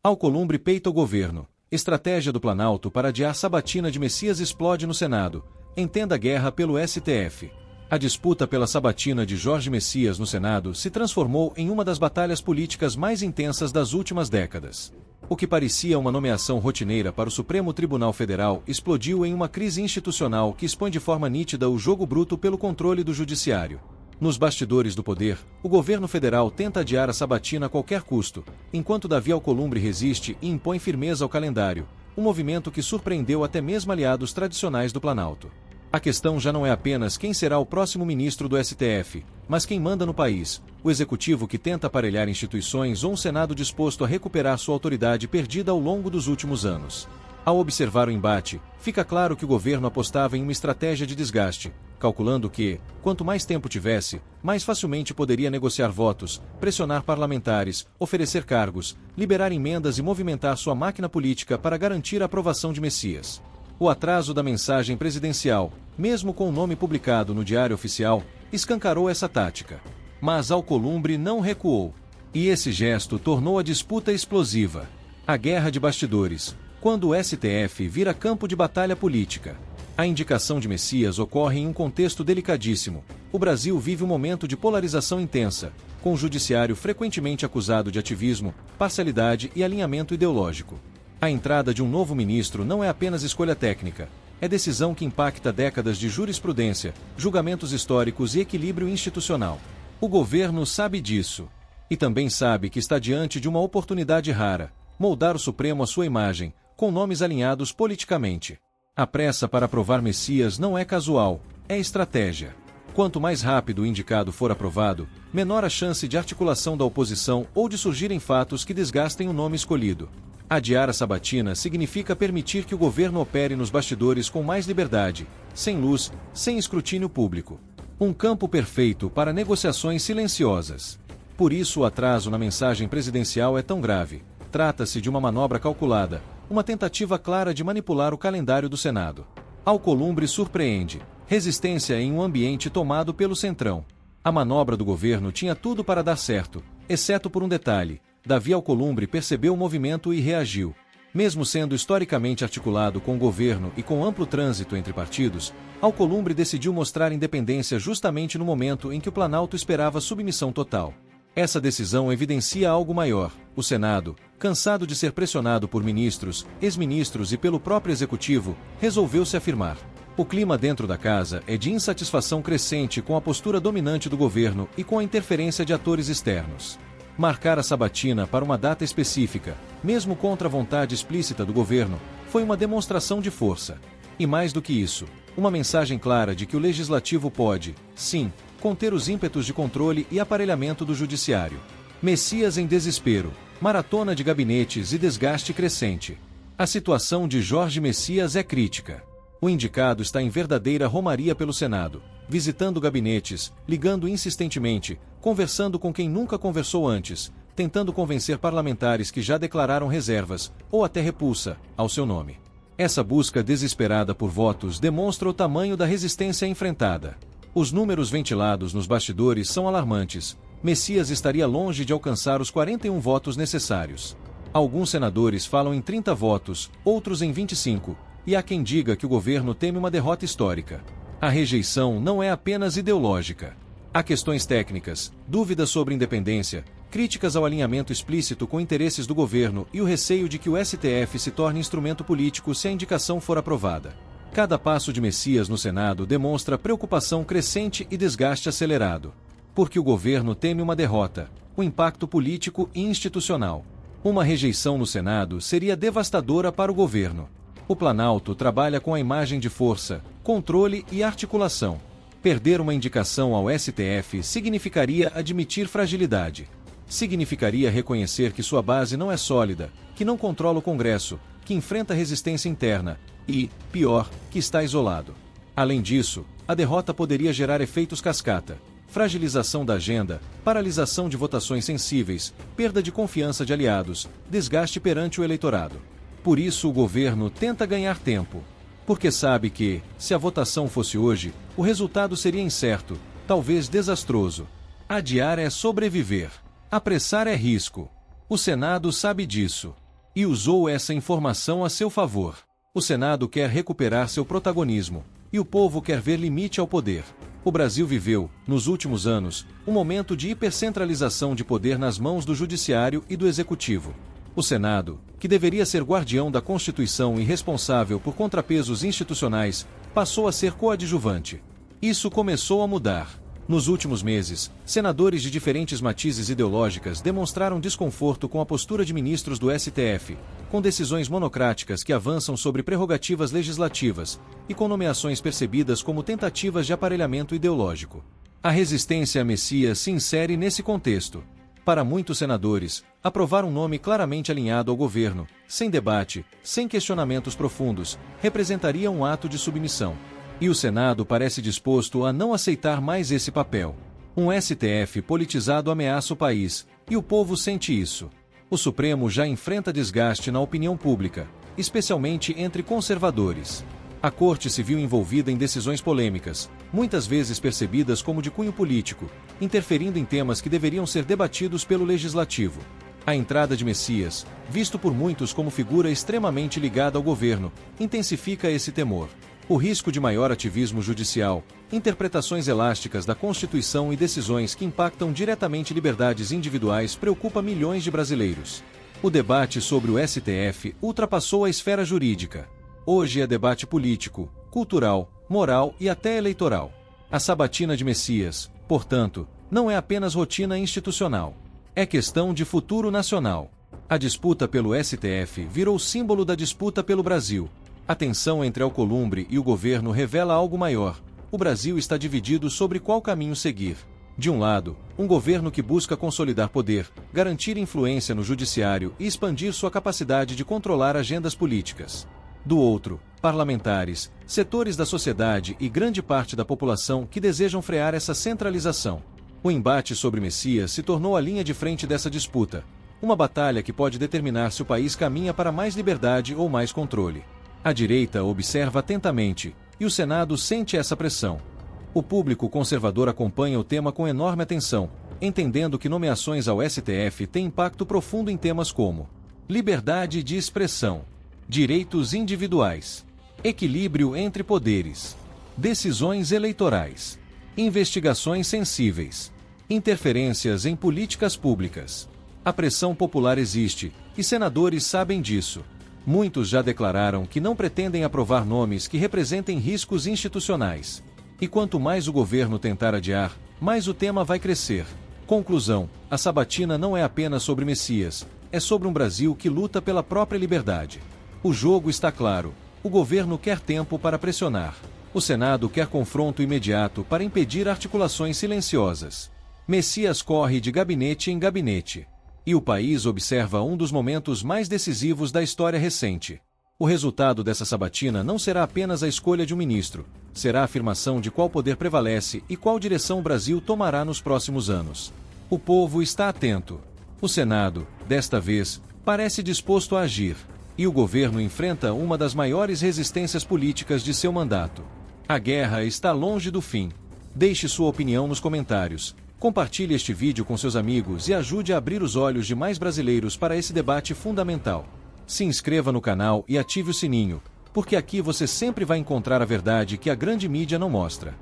Alcolumbre peita o governo. Estratégia do Planalto para adiar sabatina de Messias explode no Senado. Entenda a guerra pelo STF. A disputa pela sabatina de Jorge Messias no Senado se transformou em uma das batalhas políticas mais intensas das últimas décadas. O que parecia uma nomeação rotineira para o Supremo Tribunal Federal explodiu em uma crise institucional que expõe de forma nítida o jogo bruto pelo controle do judiciário. Nos bastidores do poder, o governo federal tenta adiar a sabatina a qualquer custo, enquanto Davi Alcolumbre resiste e impõe firmeza ao calendário, um movimento que surpreendeu até mesmo aliados tradicionais do Planalto. A questão já não é apenas quem será o próximo ministro do STF, mas quem manda no país, o executivo que tenta aparelhar instituições ou um Senado disposto a recuperar sua autoridade perdida ao longo dos últimos anos. Ao observar o embate, fica claro que o governo apostava em uma estratégia de desgaste, calculando que, quanto mais tempo tivesse, mais facilmente poderia negociar votos, pressionar parlamentares, oferecer cargos, liberar emendas e movimentar sua máquina política para garantir a aprovação de Messias. O atraso da mensagem presidencial, mesmo com o nome publicado no Diário Oficial, escancarou essa tática. Mas Alcolumbre não recuou. E esse gesto tornou a disputa explosiva. A guerra de bastidores, quando o STF vira campo de batalha política. A indicação de Messias ocorre em um contexto delicadíssimo. O Brasil vive um momento de polarização intensa, com o judiciário frequentemente acusado de ativismo, parcialidade e alinhamento ideológico. A entrada de um novo ministro não é apenas escolha técnica, é decisão que impacta décadas de jurisprudência, julgamentos históricos e equilíbrio institucional. O governo sabe disso. E também sabe que está diante de uma oportunidade rara, moldar o Supremo à sua imagem, com nomes alinhados politicamente. A pressa para aprovar Messias não é casual, é estratégia. Quanto mais rápido o indicado for aprovado, menor a chance de articulação da oposição ou de surgirem fatos que desgastem o nome escolhido. Adiar a sabatina significa permitir que o governo opere nos bastidores com mais liberdade, sem luz, sem escrutínio público. Um campo perfeito para negociações silenciosas. Por isso o atraso na mensagem presidencial é tão grave. Trata-se de uma manobra calculada, uma tentativa clara de manipular o calendário do Senado. Alcolumbre surpreende. Resistência em um ambiente tomado pelo Centrão. A manobra do governo tinha tudo para dar certo, exceto por um detalhe. Davi Alcolumbre percebeu o movimento e reagiu. Mesmo sendo historicamente articulado com o governo e com amplo trânsito entre partidos, Alcolumbre decidiu mostrar independência justamente no momento em que o Planalto esperava submissão total. Essa decisão evidencia algo maior. O Senado, cansado de ser pressionado por ministros, ex-ministros e pelo próprio Executivo, resolveu se afirmar. O clima dentro da casa é de insatisfação crescente com a postura dominante do governo e com a interferência de atores externos. Marcar a sabatina para uma data específica, mesmo contra a vontade explícita do governo, foi uma demonstração de força. E mais do que isso, uma mensagem clara de que o legislativo pode, sim, conter os ímpetos de controle e aparelhamento do judiciário. Messias em desespero, maratona de gabinetes e desgaste crescente. A situação de Jorge Messias é crítica. O indicado está em verdadeira romaria pelo Senado, visitando gabinetes, ligando insistentemente, conversando com quem nunca conversou antes, tentando convencer parlamentares que já declararam reservas, ou até repulsa, ao seu nome. Essa busca desesperada por votos demonstra o tamanho da resistência enfrentada. Os números ventilados nos bastidores são alarmantes. Messias estaria longe de alcançar os 41 votos necessários. Alguns senadores falam em 30 votos, outros em 25, e há quem diga que o governo teme uma derrota histórica. A rejeição não é apenas ideológica. Há questões técnicas, dúvidas sobre independência, críticas ao alinhamento explícito com interesses do governo e o receio de que o STF se torne instrumento político se a indicação for aprovada. Cada passo de Messias no Senado demonstra preocupação crescente e desgaste acelerado. Porque o governo teme uma derrota, o impacto político e institucional. Uma rejeição no Senado seria devastadora para o governo. O Planalto trabalha com a imagem de força, controle e articulação. Perder uma indicação ao STF significaria admitir fragilidade. Significaria reconhecer que sua base não é sólida, que não controla o Congresso, que enfrenta resistência interna e, pior, que está isolado. Além disso, a derrota poderia gerar efeitos cascata. Fragilização da agenda, paralisação de votações sensíveis, perda de confiança de aliados, desgaste perante o eleitorado. Por isso o governo tenta ganhar tempo. Porque sabe que, se a votação fosse hoje, o resultado seria incerto, talvez desastroso. Adiar é sobreviver. Apressar é risco. O Senado sabe disso. e usou essa informação a seu favor. O Senado quer recuperar seu protagonismo, e o povo quer ver limite ao poder. O Brasil viveu, nos últimos anos, um momento de hipercentralização de poder nas mãos do Judiciário e do Executivo. O Senado, que deveria ser guardião da Constituição e responsável por contrapesos institucionais, passou a ser coadjuvante. Isso começou a mudar. Nos últimos meses, senadores de diferentes matizes ideológicas demonstraram desconforto com a postura de ministros do STF, com decisões monocráticas que avançam sobre prerrogativas legislativas e com nomeações percebidas como tentativas de aparelhamento ideológico. A resistência a Messias se insere nesse contexto. Para muitos senadores, aprovar um nome claramente alinhado ao governo, sem debate, sem questionamentos profundos, representaria um ato de submissão. E o Senado parece disposto a não aceitar mais esse papel. Um STF politizado ameaça o país, e o povo sente isso. O Supremo já enfrenta desgaste na opinião pública, especialmente entre conservadores. A Corte se viu envolvida em decisões polêmicas, muitas vezes percebidas como de cunho político, interferindo em temas que deveriam ser debatidos pelo Legislativo. A entrada de Messias, visto por muitos como figura extremamente ligada ao governo, intensifica esse temor. O risco de maior ativismo judicial, interpretações elásticas da Constituição e decisões que impactam diretamente liberdades individuais preocupa milhões de brasileiros. O debate sobre o STF ultrapassou a esfera jurídica. Hoje é debate político, cultural, moral e até eleitoral. A sabatina de Messias, portanto, não é apenas rotina institucional. É questão de futuro nacional. A disputa pelo STF virou símbolo da disputa pelo Brasil. A tensão entre Alcolumbre e o governo revela algo maior. O Brasil está dividido sobre qual caminho seguir. De um lado, um governo que busca consolidar poder, garantir influência no judiciário e expandir sua capacidade de controlar agendas políticas. Do outro, parlamentares, setores da sociedade e grande parte da população que desejam frear essa centralização. O embate sobre Messias se tornou a linha de frente dessa disputa. Uma batalha que pode determinar se o país caminha para mais liberdade ou mais controle. A direita observa atentamente, e o Senado sente essa pressão. O público conservador acompanha o tema com enorme atenção, entendendo que nomeações ao STF têm impacto profundo em temas como liberdade de expressão, direitos individuais, equilíbrio entre poderes, decisões eleitorais, investigações sensíveis, interferências em políticas públicas. A pressão popular existe, e senadores sabem disso. Muitos já declararam que não pretendem aprovar nomes que representem riscos institucionais. E quanto mais o governo tentar adiar, mais o tema vai crescer. Conclusão: a sabatina não é apenas sobre Messias, é sobre um Brasil que luta pela própria liberdade. O jogo está claro. O governo quer tempo para pressionar. O Senado quer confronto imediato para impedir articulações silenciosas. Messias corre de gabinete em gabinete. E o país observa um dos momentos mais decisivos da história recente. O resultado dessa sabatina não será apenas a escolha de um ministro, será a afirmação de qual poder prevalece e qual direção o Brasil tomará nos próximos anos. O povo está atento. O Senado, desta vez, parece disposto a agir, e o governo enfrenta uma das maiores resistências políticas de seu mandato. A guerra está longe do fim. Deixe sua opinião nos comentários. Compartilhe este vídeo com seus amigos e ajude a abrir os olhos de mais brasileiros para esse debate fundamental. Se inscreva no canal e ative o sininho, porque aqui você sempre vai encontrar a verdade que a grande mídia não mostra.